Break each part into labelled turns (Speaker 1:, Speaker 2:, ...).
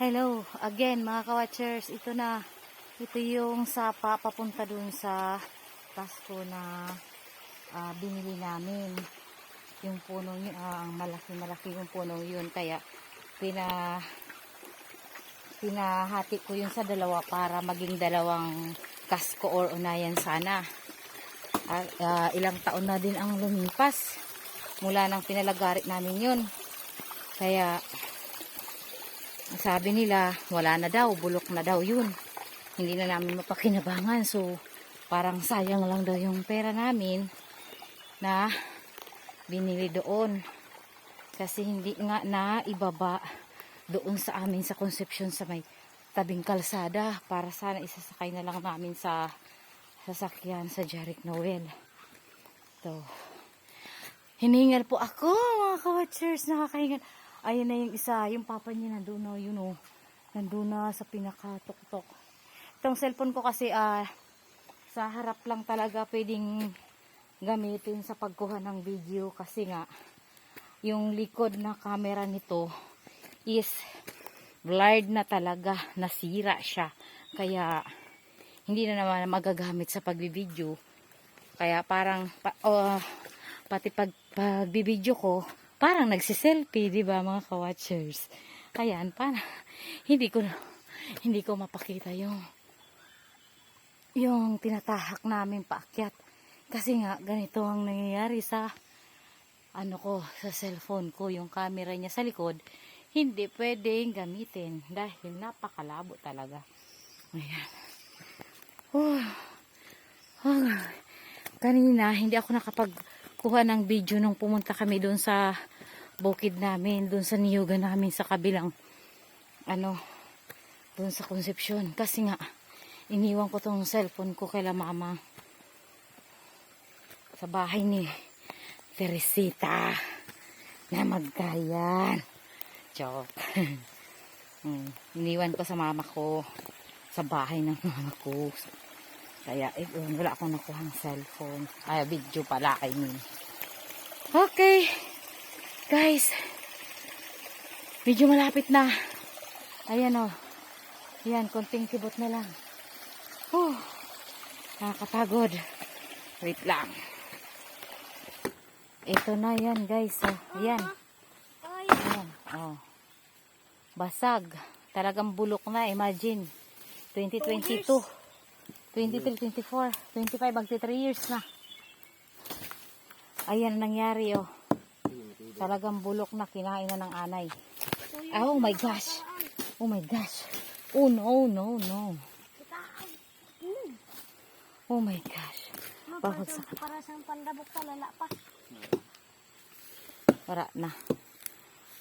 Speaker 1: Hello again mga ka-watchers. Ito yung sapa papunta dun sa pasto na binili namin. Yung puno yun, malaki yung puno yun. Kaya pinahati ko yun sa dalawa para maging dalawang kasko or unayan sana. Ilang taon na din ang lumipas mula nang pinalagari namin yun. Kaya sabi nila, wala na daw, bulok na daw yun. Hindi na namin mapakinabangan. So, parang sayang lang daw yung pera namin na binili doon. Kasi hindi nga na ibaba doon sa amin sa Concepcion sa may tabing kalsada. Para sana isasakay na lang namin sa sasakyan sa Jeric Noel. So, hiningal po ako mga ka-watchers, nakakahingal. Ayun na yung isa, yung papa niya nandun na, yun o. Nandun na sa pinakatuktok. Itong cellphone ko kasi sa harap lang talaga pwedeng gamitin sa pagkuha ng video. Kasi nga, yung likod na camera nito is blurred na talaga. Nasira siya. Kaya, hindi na naman magagamit sa pagbibideo. Kaya parang, pati pagbibideo ko, parang nagsiselfie, di ba mga ka-watchers? Ayan, hindi ko mapakita yung tinatahak namin paakyat. Kasi nga, ganito ang nangyayari sa sa cellphone ko, yung camera niya sa likod, hindi pwedeng gamitin dahil napakalabo talaga. Ayan. Kanina, hindi ako nakapagkuha ng video nung pumunta kami doon sa bukid namin, doon sa niyugan namin sa kabilang doon sa Concepcion. Kasi nga, iniwan ko tong cellphone ko kay mama sa bahay ni Teresita na Magkayan. Joke. Iniwan ko sa mama ko sa bahay ng mama ko. Kaya wala akong nakuha ng cellphone. Video pala, I mean. Okay. Guys, medyo malapit na. Ayan o. Ayan, konting kibot na lang. Nakakapagod. Wait lang. Ito na yan guys. Ayan. Ayan. Basag. Talagang bulok na. Imagine. 2022. 23, 24, 25, magti 3 years na. Ayan nangyari oh. Talagang bulok na, kinain na ng anay. Oh my gosh. Oh my gosh. Oh no, no, no. Oh my gosh. Babagsak.
Speaker 2: Para sa pandabok palala pa.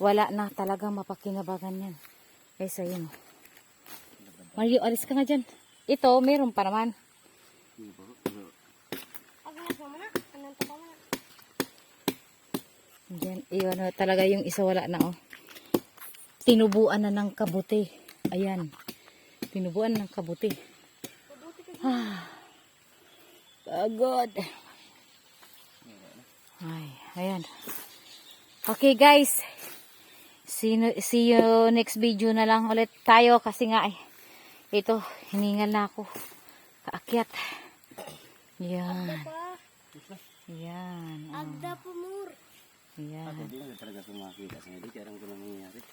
Speaker 1: Wala na talagang mapakinabangan yan. Kaysa yun. Mario, alis ka nga dyan. Ito, meron pa naman.
Speaker 2: Aglas mo na. Anong taba mo na?
Speaker 1: Diyan, talaga yung isa wala na oh. Tinubuan na ng kabuti. Ayan. Tinubuan ng kabuti. Pagod. Ayan. Okay guys. See you next video na lang ulit tayo kasi nga ito, hiningal na ako. Kaakyat. Yan. Yan.
Speaker 2: Agda po more.
Speaker 1: Yan.
Speaker 3: Ako din talaga sumakita sa hindi. Kaya lang ko nangyayari.